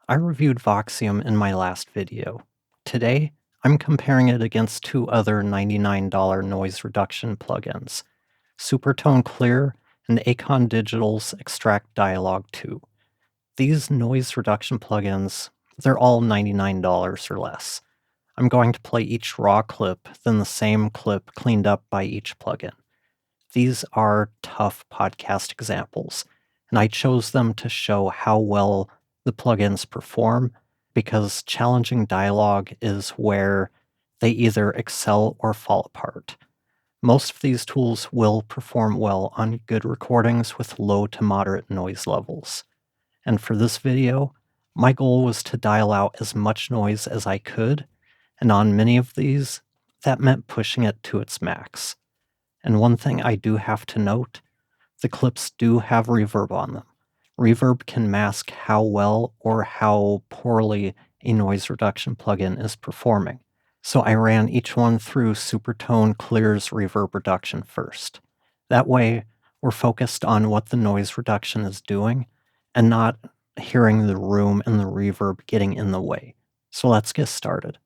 I reviewed Voxium in my last video. Today, I'm comparing it against two other $99 noise reduction plugins, Supertone Clear and Acon Digital's Extract Dialog 2. These noise reduction plugins, they're all $99 or less. I'm going to play each raw clip, then the same clip cleaned up by each plugin. These are tough podcast examples, and I chose them to show how well the plugins perform because challenging dialogue is where they either excel or fall apart. Most of these tools will perform well on good recordings with low to moderate noise levels. And for this video, my goal was to dial out as much noise as I could, and on many of these, that meant pushing it to its max. And one thing I do have to note, the clips do have reverb on them. Reverb can mask how well or how poorly a noise reduction plugin is performing. So I ran each one through Supertone Clear's reverb reduction first. That way, we're focused on what the noise reduction is doing and not hearing the room and the reverb getting in the way. So let's get started.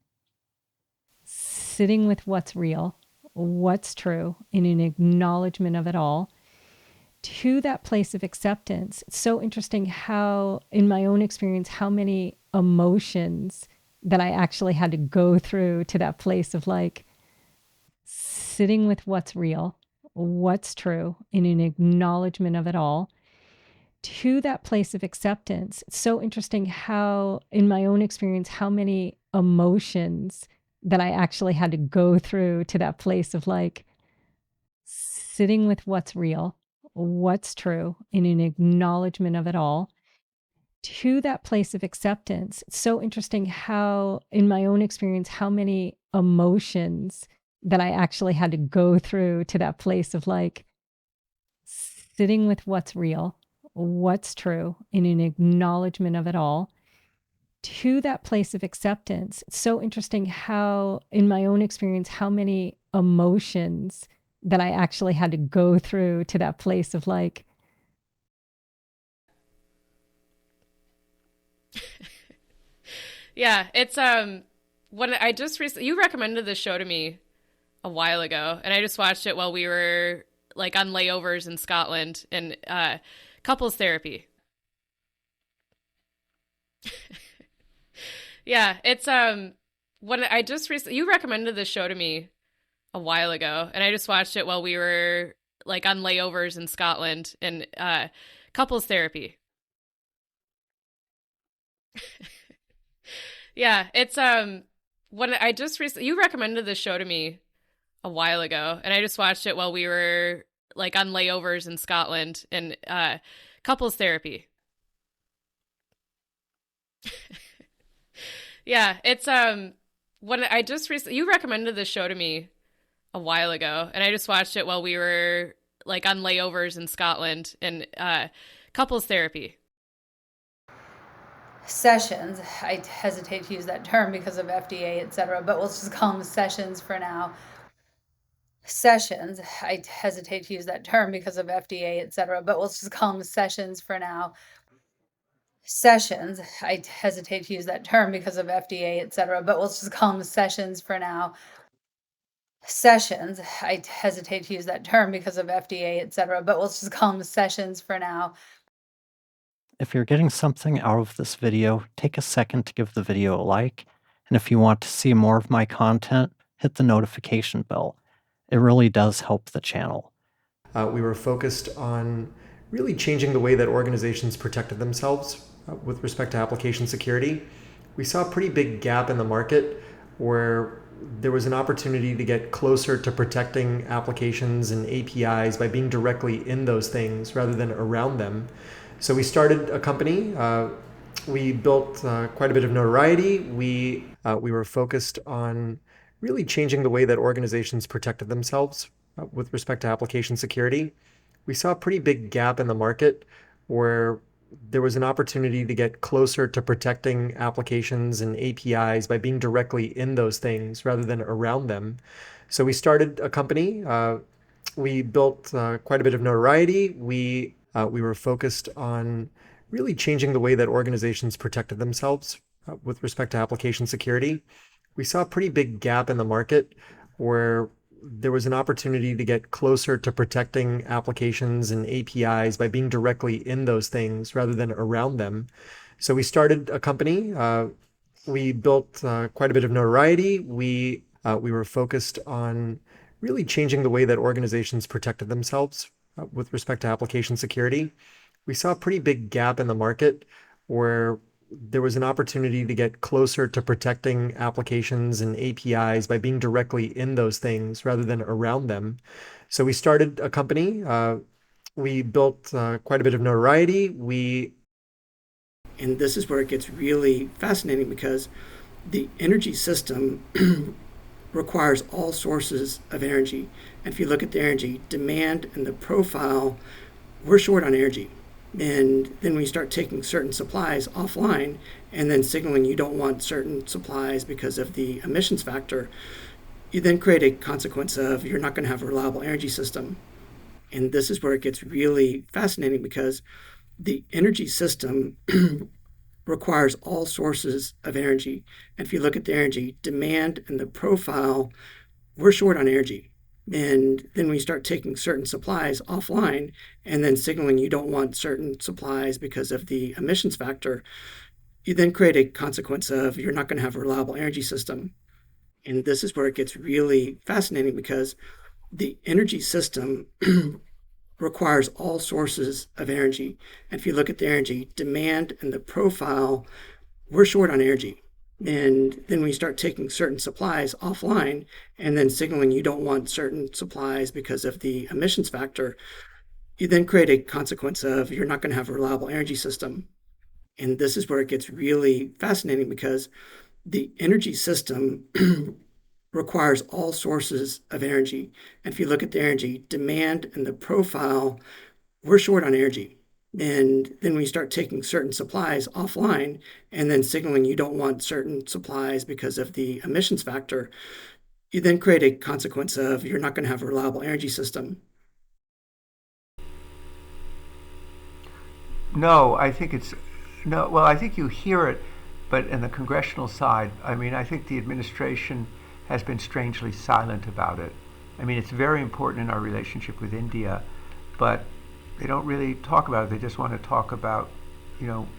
Sitting with what's real, what's true, in an acknowledgement of it all, to that place of acceptance. It's so interesting how, in my own experience, how many emotions that I actually had to go through to that place of like sitting with what's real, what's true, in an acknowledgement of it all, to that place of acceptance. It's so interesting how, in my own experience, how many emotions that I actually had to go through to that place of like sitting with what's real, what's true, in an acknowledgement of it all, to that place of acceptance. It's so interesting how, in my own experience, how many emotions that I actually had to go through to that place of like sitting with what's real, what's true, in an acknowledgement of it all, to that place of acceptance. It's so interesting how, in my own experience, how many emotions that I actually had to go through to that place of like. Yeah, it's when I just recently you recommended this show to me a while ago, and I just watched it while we were like on layovers in Scotland and couples therapy. Yeah, it's when I just recently you recommended this show to me a while ago, and I just watched it while we were like on layovers in Scotland and couples therapy. Yeah, it's when I just recently you recommended this show to me a while ago, and I just watched it while we were like on layovers in Scotland and couples therapy. Yeah, it's when I just recently you recommended this show to me a while ago, and I just watched it while we were like on layovers in Scotland and couples therapy. Sessions. I hesitate to use that term because of FDA, et cetera, but we'll just call them sessions for now. Sessions. I hesitate to use that term because of FDA, et cetera, but we'll just call them sessions for now. Sessions. I hesitate to use that term because of FDA, et cetera, but we'll just call them sessions for now. Sessions. I hesitate to use that term because of FDA, et cetera, but we'll just call them sessions for now. If you're getting something out of this video, take a second to give the video a like, and if you want to see more of my content, hit the notification bell. It really does help the channel. We were focused on really changing the way that organizations protected themselves with respect to application security. We saw a pretty big gap in the market where there was an opportunity to get closer to protecting applications and APIs by being directly in those things rather than around them. So we started a company. We built quite a bit of notoriety. We were focused on really changing the way that organizations protected themselves with respect to application security. We saw a pretty big gap in the market where there was an opportunity to get closer to protecting applications and APIs by being directly in those things rather than around them. So we started a company. We built quite a bit of notoriety. We were focused on really changing the way that organizations protected themselves with respect to application security. We saw a pretty big gap in the market where there was an opportunity to get closer to protecting applications and APIs by being directly in those things rather than around them. So we started a company. We built quite a bit of notoriety. We were focused on really changing the way that organizations protected themselves with respect to application security. We saw a pretty big gap in the market where there was an opportunity to get closer to protecting applications and APIs by being directly in those things rather than around them. So we started a company. We built quite a bit of notoriety. And this is where it gets really fascinating because the energy system requires all sources of energy. And if you look at the energy demand and the profile, we're short on energy. And then when you start taking certain supplies offline and then signaling you don't want certain supplies because of the emissions factor, you then create a consequence of you're not going to have a reliable energy system. And this is where it gets really fascinating because the energy system requires all sources of energy. And if you look at the energy demand and the profile, we're short on energy. And then when you start taking certain supplies offline and then signaling you don't want certain supplies because of the emissions factor, you then create a consequence of you're not going to have a reliable energy system. And this is where it gets really fascinating because the energy system requires all sources of energy. And if you look at the energy demand and the profile, we're short on energy. And then when you start taking certain supplies offline and then signaling you don't want certain supplies because of the emissions factor, you then create a consequence of you're not going to have a reliable energy system. And this is where it gets really fascinating because the energy system requires all sources of energy. And if you look at the energy demand and the profile, we're short on energy. And then when you start taking certain supplies offline and then signaling you don't want certain supplies because of the emissions factor, you then create a consequence of you're not going to have a reliable energy system. No, I think it's no. Well, I think you hear it, but in the congressional side, I mean, I think the administration has been strangely silent about it. I mean, it's very important in our relationship with India, but they don't really talk about it. They just want to talk about, you know,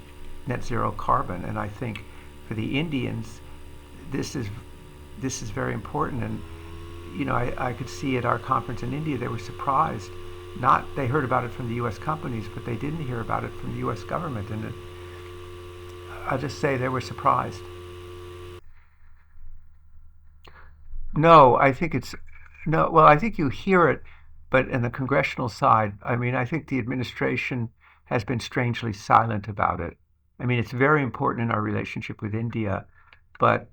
net zero carbon. And I think for the Indians, this is very important. And I could see at our conference in India, they were surprised. Not they heard about it from the U.S. companies, but they didn't hear about it from the U.S. government. And I'll just say they were surprised. No, I think it's no. Well, I think you hear it, but in the congressional side, I mean, I think the administration has been strangely silent about it. I mean, it's very important in our relationship with India, but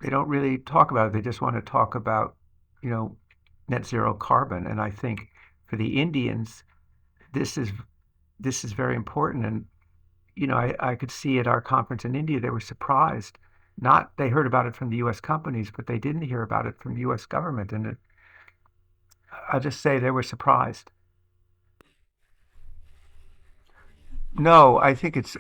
they don't really talk about it. They just want to talk about, you know, net zero carbon. And I think for the Indians, this is very important. And I could see at our conference in India, they were surprised. Not they heard about it from the U.S. companies, but they didn't hear about it from the U.S. government. And I'll just say they were surprised. No, I think it's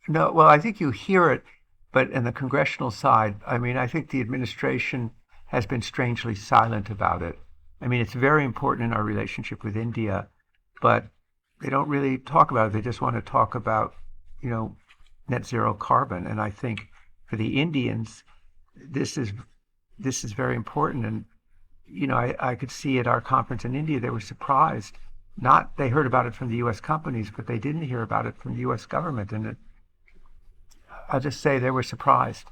no. Well, I think you hear it, but in the congressional side, I mean, I think the administration has been strangely silent about it. I mean, it's very important in our relationship with India, but they don't really talk about it. They just want to talk about, you know, net zero carbon. And I think for the Indians, this is very important. And I could see at our conference in India, they were surprised. Not they heard about it from the U.S. companies, but they didn't hear about it from the U.S. government. And I'll just say they were surprised.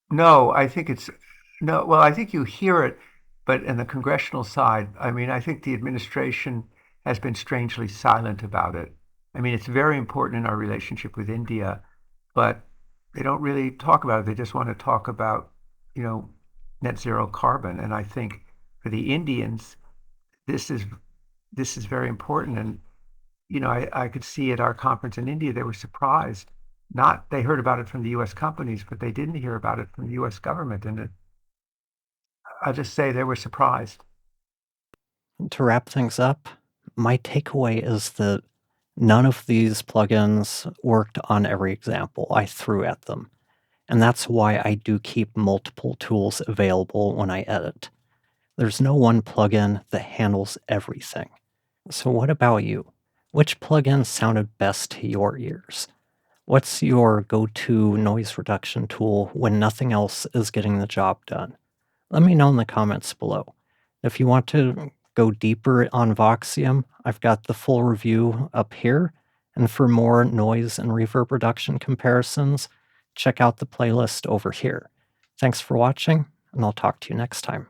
No, I think it's no. Well, I think you hear it, but in the congressional side, I mean, I think the administration has been strangely silent about it. I mean, it's very important in our relationship with India, but they don't really talk about it. They just want to talk about, you know, net zero carbon. And I think for the Indians, this is very important. And I could see at our conference in India, they were surprised. Not they heard about it from the U.S. companies, but they didn't hear about it from the U.S. government. And I'll just say they were surprised. To wrap things up, my takeaway is that None of these plugins worked on every example I threw at them, and that's why I do keep multiple tools available when I edit. There's no one plugin that handles everything. So what about you? Which plugin sounded best to your ears? What's your go-to noise reduction tool when nothing else is getting the job done? Let me know in the comments below. If you want to go deeper on Voxium, I've got the full review up here. And for more noise and reverb reduction comparisons, check out the playlist over here. Thanks for watching, and I'll talk to you next time.